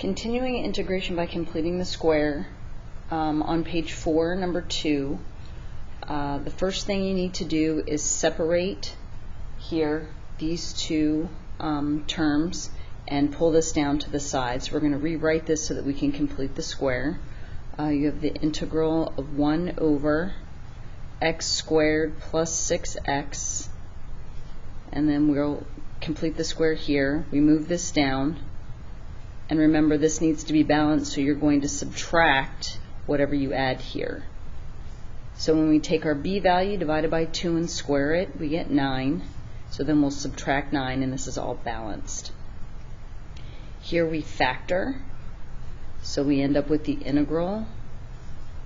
Continuing integration by completing the square, on page 4, number 2, the first thing you need to do is separate here these two terms and pull this down to the side. So we're going to rewrite this so that we can complete the square. You have the integral of 1 over x squared plus 6x, and then we'll complete the square here. We move this down, and remember this needs to be balanced, so you're going to subtract whatever you add here. So when we take our b value divided by 2 and square it, we get 9. So then we'll subtract 9, and this is all balanced. Here we factor, so we end up with the integral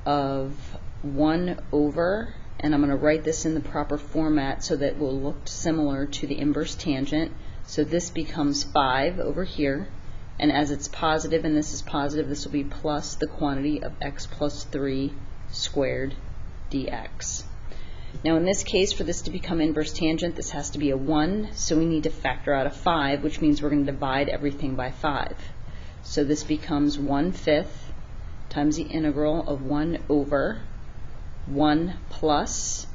of 1 over, and I'm going to write this in the proper format so that it will look similar to the inverse tangent. So this becomes 5 over here, and as it's positive and this is positive, this will be plus the quantity of x plus 3 squared dx. Now in this case, for this to become inverse tangent, this has to be a 1, so we need to factor out a 5, which means we're going to divide everything by 5. So this becomes 1/5 times the integral of 1 over 1 plus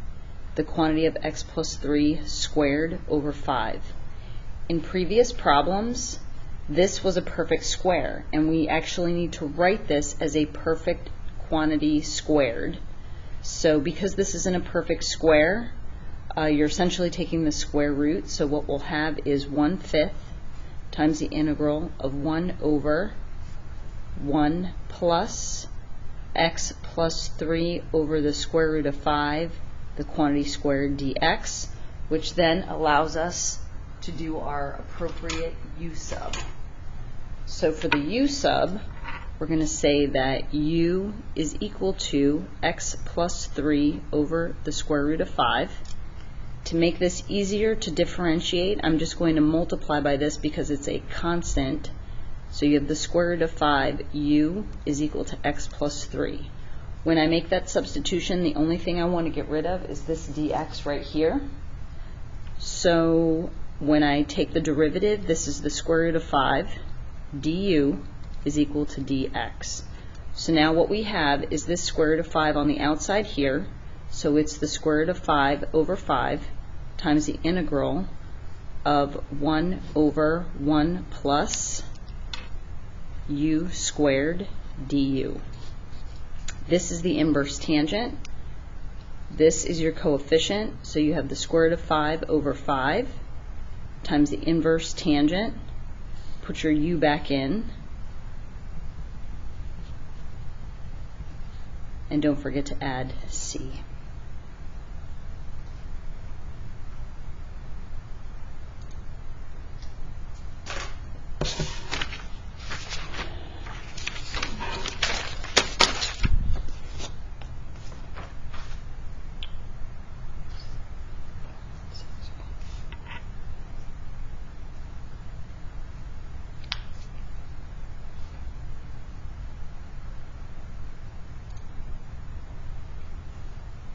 the quantity of x plus 3 squared over 5. In previous problems, this was a perfect square, and we actually need to write this as a perfect quantity squared. So because this isn't a perfect square, you're essentially taking the square root, so what we'll have is 1/5 times the integral of 1 over 1 plus x plus 3 over the square root of 5, the quantity squared dx, which then allows us to do our appropriate u sub. So for the u sub, we're going to say that u is equal to x plus 3 over the square root of 5. To make this easier to differentiate, I'm just going to multiply by this because it's a constant. So you have the square root of 5, u is equal to x plus 3. When I make that substitution, the only thing I want to get rid of is this dx right here. So when I take the derivative, this is the square root of 5, du is equal to dx. So now what we have is this square root of 5 on the outside here, so it's the square root of 5 over 5 times the integral of 1 over 1 plus u squared du. This is the inverse tangent. This is your coefficient, so you have the square root of 5 over 5 times the inverse tangent. Put your u back in, and don't forget to add c.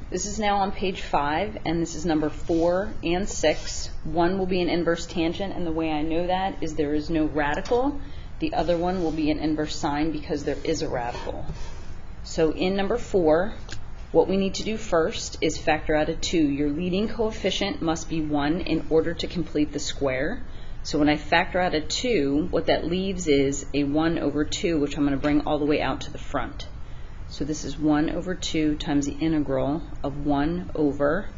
This is now on page 5, and this is number 4 and 6. One will be an inverse tangent, and the way I know that is there is no radical. The other one will be an inverse sine because there is a radical. So in number 4, what we need to do first is factor out a 2. Your leading coefficient must be 1 in order to complete the square. So when I factor out a 2, what that leaves is a 1 over 2, which I'm going to bring all the way out to the front. So this is 1 over 2 times the integral of 1 over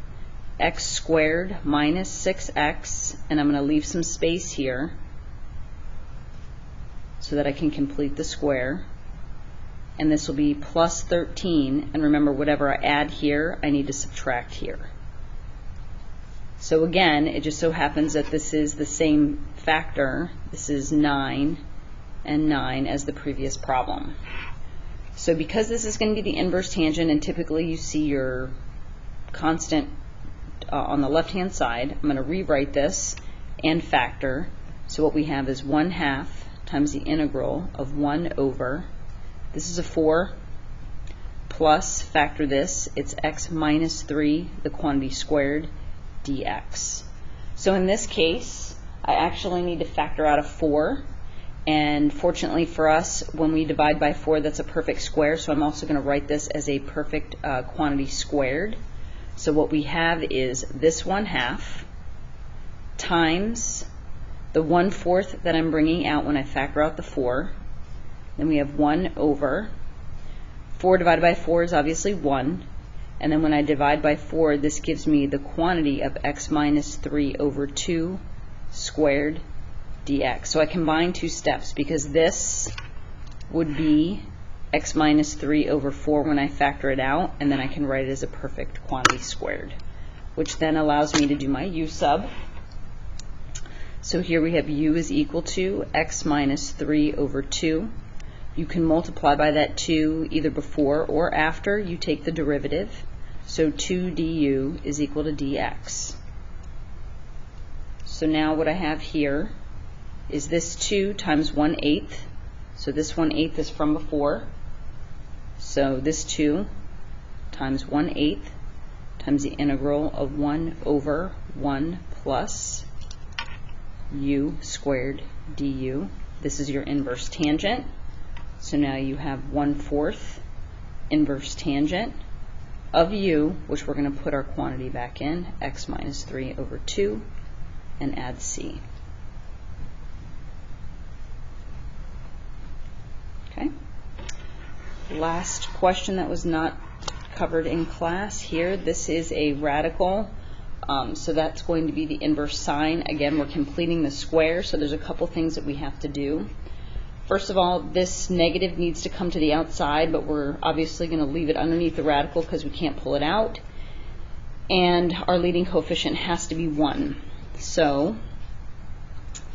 x squared minus 6x, and I'm going to leave some space here so that I can complete the square. And this will be plus 13, and remember, whatever I add here, I need to subtract here. So again, it just so happens that this is the same factor. This is 9 and 9 as the previous problem. So because this is going to be the inverse tangent, and typically you see your constant on the left-hand side, I'm going to rewrite this and factor. So what we have is 1/2 times the integral of 1 over, this is a 4, plus, factor this, it's x minus 3, the quantity squared, dx. So in this case, I actually need to factor out a 4, And fortunately for us, when we divide by 4, that's a perfect square, so I'm also going to write this as a perfect quantity squared. So what we have is this 1/2 times the 1/4 that I'm bringing out when I factor out the 4. Then we have 1 over. 4 divided by 4 is obviously 1. And then when I divide by 4, this gives me the quantity of x minus 3 over 2 squared dx. So I combine two steps because this would be x minus 3 over 4 when I factor it out, and then I can write it as a perfect quantity squared, which then allows me to do my u sub. So here we have u is equal to x minus 3 over 2. You can multiply by that 2 either before or after you take the derivative. So 2 du is equal to dx. So now what I have here is this 2 times 1/8. So this 1/8 is from before. So this 2 times 1/8 times the integral of 1 over 1 plus u squared du. This is your inverse tangent. So now you have 1/4 inverse tangent of u, which we're going to put our quantity back in, x minus 3 over 2, and add c. Okay. Last question that was not covered in class here. This is a radical. So that's going to be the inverse sine. Again, we're completing the square, so there's a couple things that we have to do. First of all, this negative needs to come to the outside, but we're obviously going to leave it underneath the radical because we can't pull it out. And our leading coefficient has to be 1. So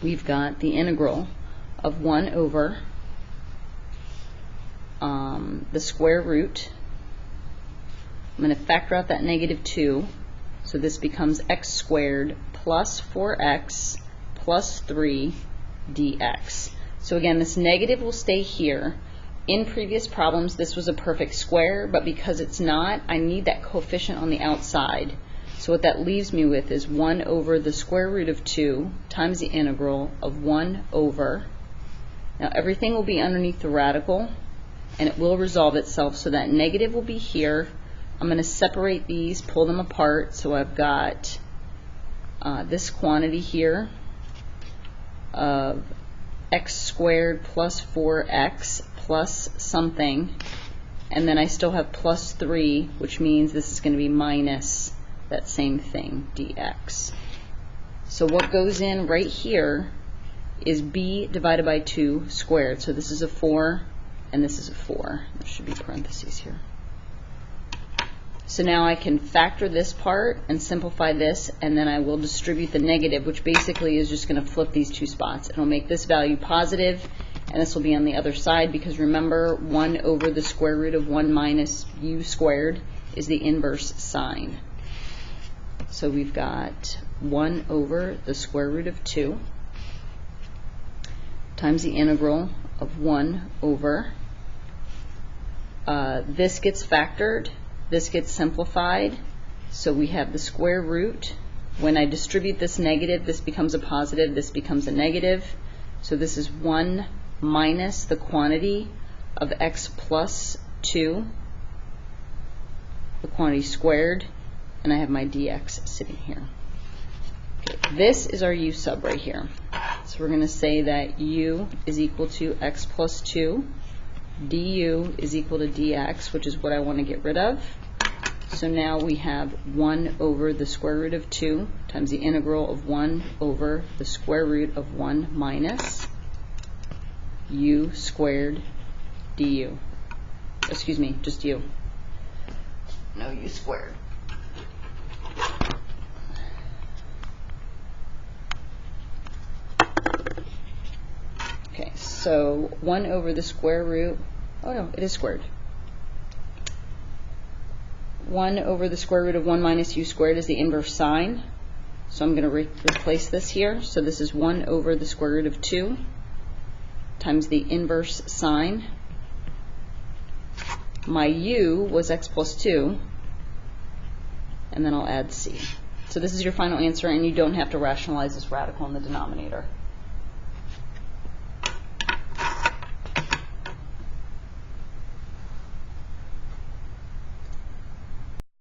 we've got the integral of 1 over the square root. I'm going to factor out that -2. So this becomes x squared plus 4x plus 3 dx. So again, this negative will stay here. In previous problems, this was a perfect square, but because it's not, I need that coefficient on the outside. So what that leaves me with is 1 over the square root of 2 times the integral of 1 over. Now everything will be underneath the radical, and it will resolve itself, so that negative will be here. I'm going to separate these, pull them apart, so I've got this quantity here of x squared plus 4x plus something, and then I still have plus 3, which means this is going to be minus that same thing, dx. So what goes in right here is b divided by 2 squared. So this is a 4, and this is a 4. There should be parentheses here. So now I can factor this part and simplify this, and then I will distribute the negative, which basically is just going to flip these two spots. It'll make this value positive, and this will be on the other side, because remember, 1 over the square root of 1 minus u squared is the inverse sine. So we've got 1 over the square root of 2 times the integral of 1 over. This gets factored. This gets simplified, so we have the square root. When I distribute this negative, this becomes a positive, this becomes a negative. So this is 1 minus the quantity of x plus 2, the quantity squared, and I have my dx sitting here. Okay, this is our u sub right here. So we're going to say that u is equal to x plus 2. du is equal to dx, which is what I want to get rid of. So now we have 1 over the square root of 2 times the integral of 1 over the square root of 1 minus u squared du. Excuse me, just u. No u squared. Okay, so 1 over the square root, oh no, it is squared. 1 over the square root of 1 minus u squared is the inverse sine. So I'm going to replace this here. So this is 1 over the square root of 2 times the inverse sine. My u was x plus 2, and then I'll add c. So this is your final answer, and you don't have to rationalize this radical in the denominator.